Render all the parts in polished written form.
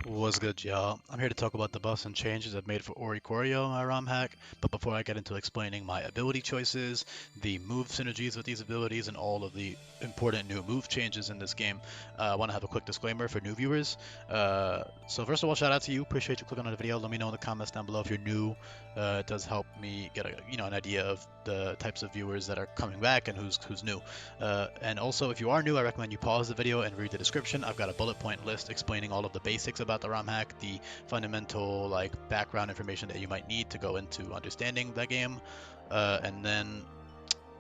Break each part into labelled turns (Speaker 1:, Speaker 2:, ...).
Speaker 1: What's good, y'all? I'm here to talk about the buffs and changes I've made for Oricorio, my ROM hack. But before I get into explaining my ability choices, the move synergies with these abilities, and all of the important new move changes in this game, I want to have a quick disclaimer for new viewers. So first of all, shout out to you. Appreciate you clicking on the video. Let me know in the comments down below if you're new. It does help me get an idea of the types of viewers that are coming back and who's new. And also, if you are new, I recommend you pause the video and read the description. I've got a bullet point list explaining all of the basics about the ROM hack, the fundamental background information that you might need to go into understanding the game, and then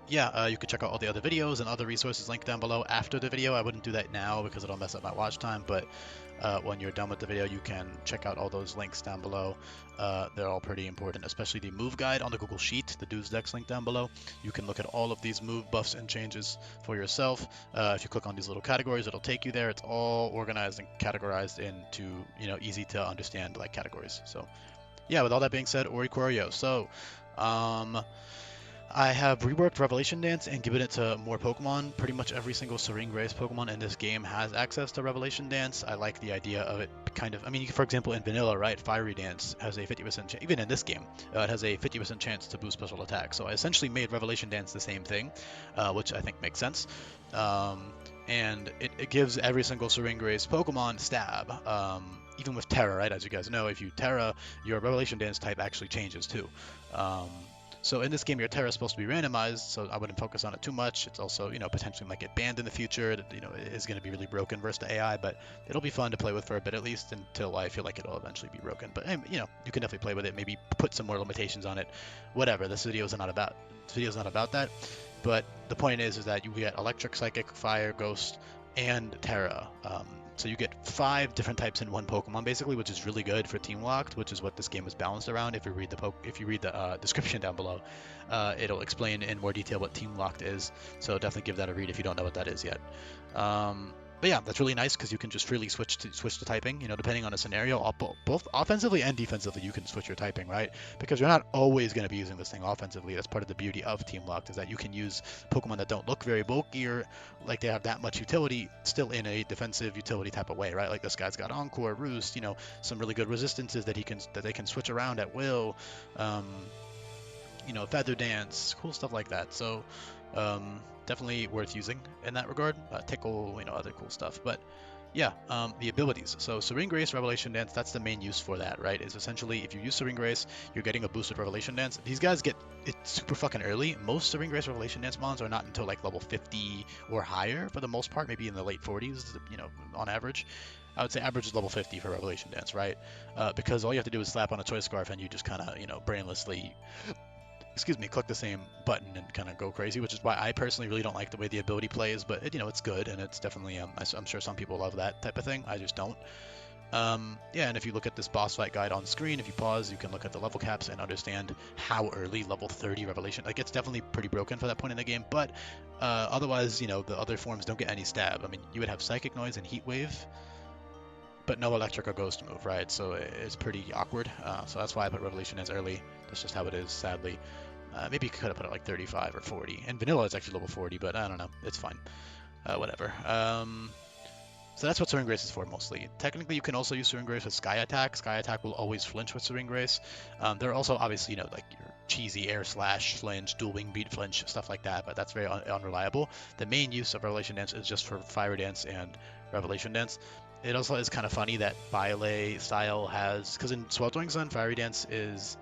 Speaker 1: yeah, you can check out all the other videos and other resources linked down below after the video. I wouldn't do that now because it'll mess up my watch time, but when you're done with the video, you can check out all those links down below. They're all pretty important, especially the move guide on the Google Sheet, the nuzlockes link down below. You can look at all of these move buffs and changes for yourself. If you click on these little categories, it'll take you there. It's all organized and categorized into, easy to understand categories. So yeah, with all that being said, Oricorio. So, um, I have reworked Revelation Dance and given it to more Pokemon. Pretty much every single Serene Grace Pokemon in this game has access to Revelation Dance. I like the idea of it kind of, for example, in Vanilla, right, Fiery Dance has a 50% chance, even in this game, it has a 50% chance to boost special attack. So I essentially made Revelation Dance the same thing, which I think makes sense. And it gives every single Serene Grace Pokemon stab. Even with Terra, right? As you guys know, if you Terra, your Revelation Dance type actually changes too. Um, so in this game, your Terra is supposed to be randomized, so I wouldn't focus on it too much. It's also, potentially might get banned in the future. It is going to be really broken versus the AI, but it'll be fun to play with for a bit at least until I feel like it'll eventually be broken. But you can definitely play with it. Maybe put some more limitations on it. Whatever. This video is not about. This video is not about that. But the point is that you get Electric, Psychic, Fire, Ghost, and Terra. So you get 5 different types in one Pokemon basically, which is really good for Teamlocked, which is what this game is balanced around. If you read the description down below, it'll explain in more detail what Teamlocked is. So definitely give that a read if you don't know what that is yet. But yeah, that's really nice because you can just freely switch to typing. Depending on a scenario, both offensively and defensively, you can switch your typing, right? Because you're not always going to be using this thing offensively. That's part of the beauty of Teamlocked is that you can use Pokemon that don't look very bulky or like they have that much utility still in a defensive utility type of way, right? Like this guy's got Encore, Roost, some really good resistances that they can switch around at will. Um, Feather Dance, cool stuff like that. So definitely worth using in that regard. Tickle, other cool stuff. But yeah, the abilities. So Serene Grace, Revelation Dance, that's the main use for that, right? Is essentially if you use Serene Grace, you're getting a boosted Revelation Dance. These guys get it super fucking early. Most Serene Grace Revelation Dance mons are not until like level 50 or higher for the most part, maybe in the late 40s, on average. I would say average is level 50 for Revelation Dance, right? Because all you have to do is slap on a Choice Scarf and you just kind of, brainlessly click the same button and kind of go crazy, which is why I personally really don't like the way the ability plays, but it's good and it's definitely I'm sure some people love that type of thing. I just don't. Yeah, and if you look at this boss fight guide on screen, if you pause, you can look at the level caps and understand how early level 30 Revelation, like it's definitely pretty broken for that point in the game, but otherwise, the other forms don't get any stab. You would have Psychic Noise and Heat Wave, but no Electric or Ghost move, right? So it's pretty awkward. So that's why I put Revelation as early. That's just how it is, sadly. Maybe you could have put it like 35 or 40. And Vanilla is actually level 40, but I don't know. It's fine. Whatever. So that's what Serene Grace is for mostly. Technically, you can also use Serene Grace with Sky Attack. Sky Attack will always flinch with Serene Grace. There are also obviously, like your cheesy Air Slash, Flinch, Dual Wing Beat Flinch, stuff like that, but that's very unreliable. The main use of Revelation Dance is just for Fire Dance and Revelation Dance. It also is kind of funny that Bile style has, because in Sweltering Sun, Fiery Dance is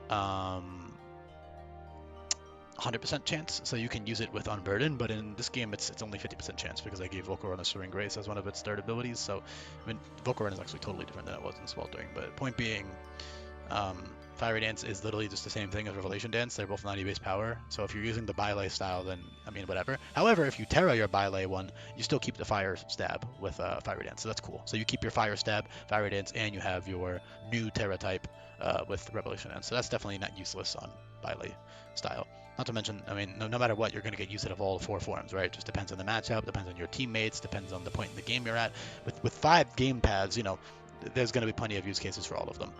Speaker 1: 100% chance, so you can use it with Unburden, but in this game it's only 50% chance because I gave Volcarona Serene Grace as one of its third abilities, so Volcarona is actually totally different than it was in Sweltering, but point being, Fiery Dance is literally just the same thing as Revelation Dance. They're both 90 base power, so if you're using the Bile style, then, whatever. However, if you Terra your Bile one, you still keep the Fire Stab with Fiery Dance, so that's cool. So you keep your Fire Stab, Fiery Dance, and you have your new Terra type with Revelation Dance, so that's definitely not useless on Bile style. Not to mention, no matter what, you're going to get use out of all 4 forms, right? It just depends on the matchup, depends on your teammates, depends on the point in the game you're at. With 5 game paths, there's going to be plenty of use cases for all of them,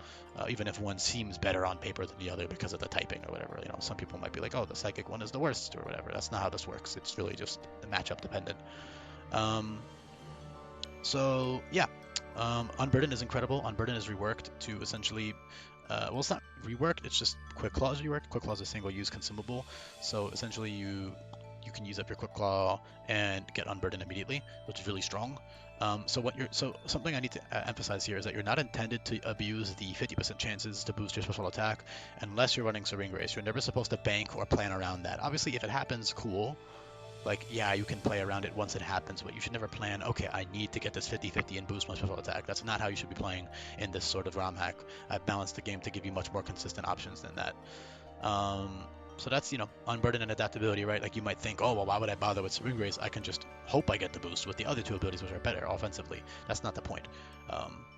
Speaker 1: even if one seems better on paper than the other because of the typing or whatever. Some people might be like, oh, the Psychic one is the worst or whatever. That's not how this works. It's really just matchup dependent. So yeah, Unburden is incredible. Unburden is reworked to essentially, well, it's not reworked. It's just Quick Claw is reworked. Quick Claw is a single-use consumable, so essentially you can use up your Quick Claw and get Unburden immediately, which is really strong. So something I need to emphasize here is that you're not intended to abuse the 50% chances to boost your special attack unless you're running Serene Grace. You're never supposed to bank or plan around that. Obviously, if it happens, cool. Like, yeah, you can play around it once it happens, but you should never plan, okay, I need to get this 50-50 and boost my special attack. That's not how you should be playing in this sort of ROM hack. I've balanced the game to give you much more consistent options than that. So that's, Unburden and Adaptability, right? Like, you might think, oh, well, why would I bother with Serene Grace? I can just hope I get the boost with the other two abilities, which are better offensively. That's not the point.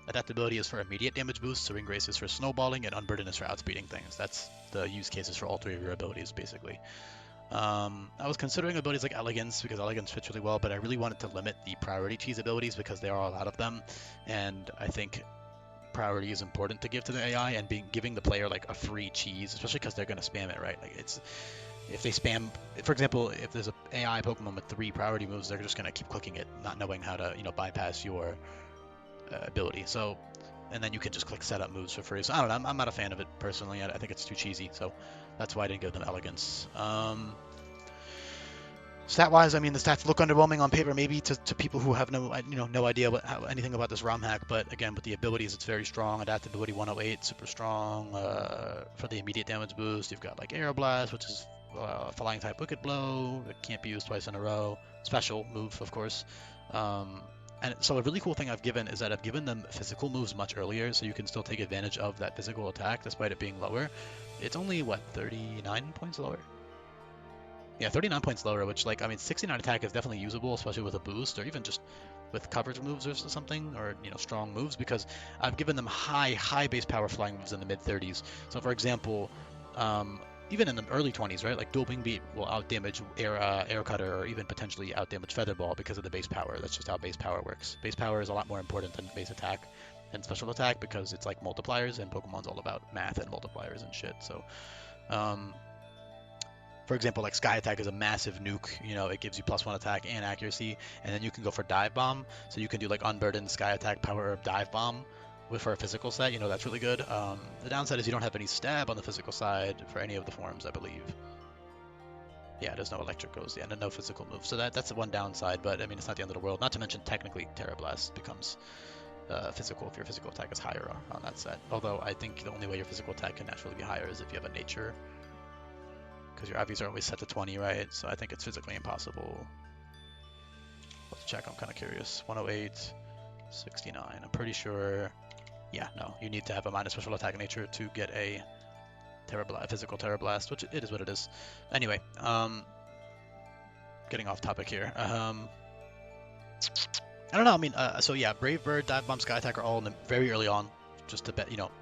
Speaker 1: Adaptability is for immediate damage boost, Serene Grace is for snowballing, and Unburden is for outspeeding things. That's the use cases for all three of your abilities, basically. I was considering abilities like Elegance because Elegance fits really well, but I really wanted to limit the priority cheese abilities because there are a lot of them, and I think priority is important to give to the AI, and giving the player like a free cheese, especially because they're gonna spam it, right? Like if they spam, for example, if there's an AI Pokemon with 3 priority moves, they're just gonna keep clicking it, not knowing how to bypass your ability. So, and then you can just click setup moves for free. So I don't know, I'm not a fan of it personally. I think it's too cheesy, so that's why I didn't give them Elegance. Stat-wise, I mean, the stats look underwhelming on paper, maybe to people who have no idea anything about this ROM hack. But again, with the abilities, it's very strong. Adaptability 108, super strong. For the immediate damage boost, you've got like Aeroblast, which is flying type Wicked Blow. It can't be used twice in a row. Special move, of course. And so a really cool thing I've given is that I've given them physical moves much earlier, so you can still take advantage of that physical attack despite it being lower. It's only, what, 39 points lower? Yeah, 39 points lower, which, like, I mean, 69 attack is definitely usable, especially with a boost, or even just with coverage moves or something, or, strong moves, because I've given them high base power flying moves in the mid-30s. So, for example, even in the early 20s, right, like Dual Wing Beat will outdamage Air Cutter, or even potentially outdamage Feather Ball because of the base power. That's just how base power works. Base power is a lot more important than base attack and special attack because it's like multipliers, and Pokemon's all about math and multipliers and shit. So, for example, like Sky Attack is a massive nuke. It gives you +1 attack and accuracy, and then you can go for Dive Bomb. So you can do like Unburden, Sky Attack, Power Herb, Dive Bomb for a physical set. That's really good. The downside is you don't have any stab on the physical side for any of the forms, I believe. Yeah, there's no electric goes, and no physical move. So that's the one downside, but I mean, it's not the end of the world. Not to mention, technically, Terra Blast becomes physical if your physical attack is higher on that set. Although I think the only way your physical attack can naturally be higher is if you have a nature, because your IVs are always set to 20, right? So I think it's physically impossible. Let's check, I'm kind of curious. 108, 69, I'm pretty sure. Yeah, no, you need to have a minus special attack nature to get a physical Terra Blast, which it is what it is. Anyway, getting off topic here. I don't know, I mean, so yeah, Brave Bird, Dive Bomb, Sky Attack are all very early on, just to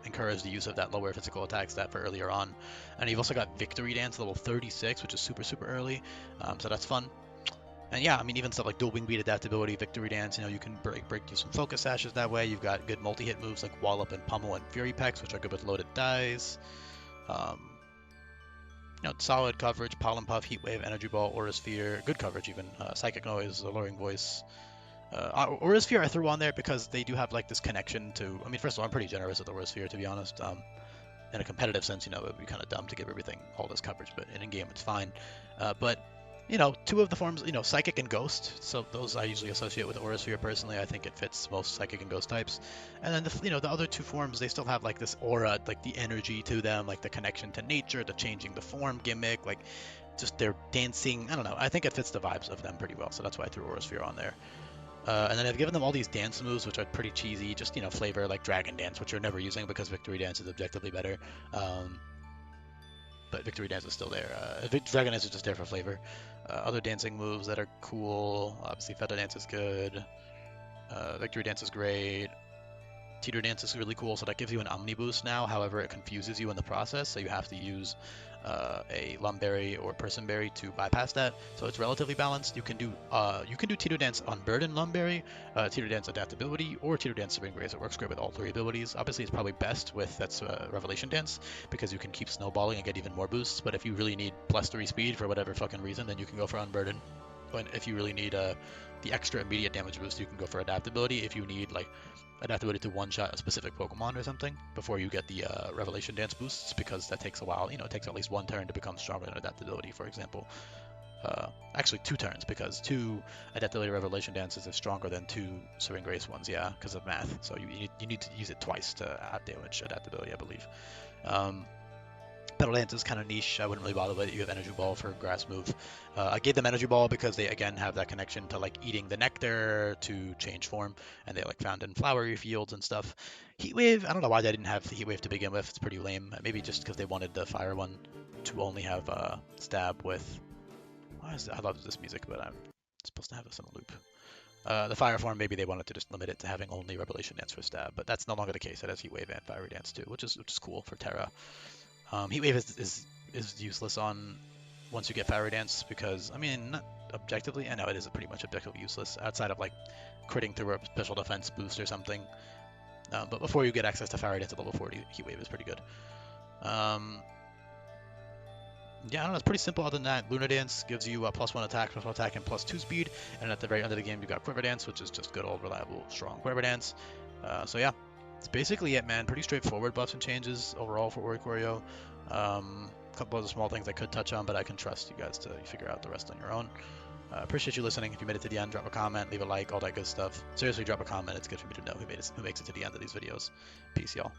Speaker 1: encourage the use of that lower physical attack stat for earlier on. And you've also got Victory Dance level 36, which is super early, so that's fun. And yeah, I mean, even stuff like Dual Wing Beat, Adaptability, Victory Dance, you can break through some focus sashes that way. You've got good multi-hit moves like Wallop and Pummel and Fury Pex, which are good with loaded dies. Solid coverage, Pollen Puff, Heat Wave, Energy Ball, Aura Sphere, good coverage even, Psychic Noise, Alluring Voice. Aura Sphere I threw on there because they do have like this connection to, I mean, first of all, I'm pretty generous with Aura Sphere, to be honest. In a competitive sense, it would be kind of dumb to give everything all this coverage, but in game it's fine. But two of the forms, Psychic and Ghost, so those I usually associate with Aura Sphere personally. I think it fits most Psychic and Ghost types. And then the other two forms, they still have like this aura, like the energy to them, like the connection to nature, the changing the form gimmick, like just their dancing. I don't know. I think it fits the vibes of them pretty well, so that's why I threw Aura Sphere on there. And then I've given them all these dance moves, which are pretty cheesy, just, flavor like Dragon Dance, which you're never using because Victory Dance is objectively better. But Victory Dance is still there. Dragon Dance is just there for flavor. Other dancing moves that are cool, obviously Feather Dance is good. Victory Dance is great. Teeter Dance is really cool, so that gives you an Omni Boost now. However, it confuses you in the process, so you have to use a Lumberry or Personberry to bypass that. So it's relatively balanced. You can do Teeter Dance Unburden Lumberry, Teeter Dance Adaptability, or Teeter Dance Serene Grace. It works great with all 3 abilities. Obviously, it's probably best with Revelation Dance because you can keep snowballing and get even more boosts. But if you really need +3 speed for whatever fucking reason, then you can go for Unburden. But if you really need the extra immediate damage boost, you can go for adaptability. If you need like adaptability to one-shot a specific Pokemon or something before you get the Revelation Dance boosts, because that takes a while. You know, it takes at least one turn to become stronger than adaptability, for example. Actually 2 turns, because 2 adaptability Revelation Dances is stronger than 2 Serene Grace ones, yeah, because of math. So you need to use it twice to add damage adaptability, I believe. Petal Dance is kind of niche. I wouldn't really bother with it. You have Energy Ball for Grass move. I gave them Energy Ball because they again have that connection to like eating the nectar to change form, and they like found in flowery fields and stuff. Heat Wave, I don't know why they didn't have the Heat Wave to begin with. It's pretty lame. Maybe just because they wanted the Fire one to only have Stab with. Why is that? I love this music, but I'm supposed to have this on a loop. The Fire form, maybe they wanted to just limit it to having only Revelation Dance for Stab, but that's no longer the case. It has Heat Wave and Fiery Dance too, which is cool for Terra. Heat Wave is useless on once you get Fiery Dance, because I mean, not objectively, I know it is pretty much objectively useless outside of like critting through a special defense boost or something. But before you get access to Fiery Dance at level 40, Heat Wave is pretty good. Yeah, I don't know, it's pretty simple other than that. Lunar Dance gives you a +1 attack, +1 attack, and +2 speed, and at the very end of the game you got Quiver Dance, which is just good old reliable strong Quiver Dance. So yeah, that's basically it, man. Pretty straightforward buffs and changes overall for Oricorio. A couple other small things I could touch on, but I can trust you guys to figure out the rest on your own. Appreciate you listening. If you made it to the end, drop a comment, leave a like, all that good stuff. Seriously, drop a comment. It's good for me to know who makes it to the end of these videos. Peace, y'all.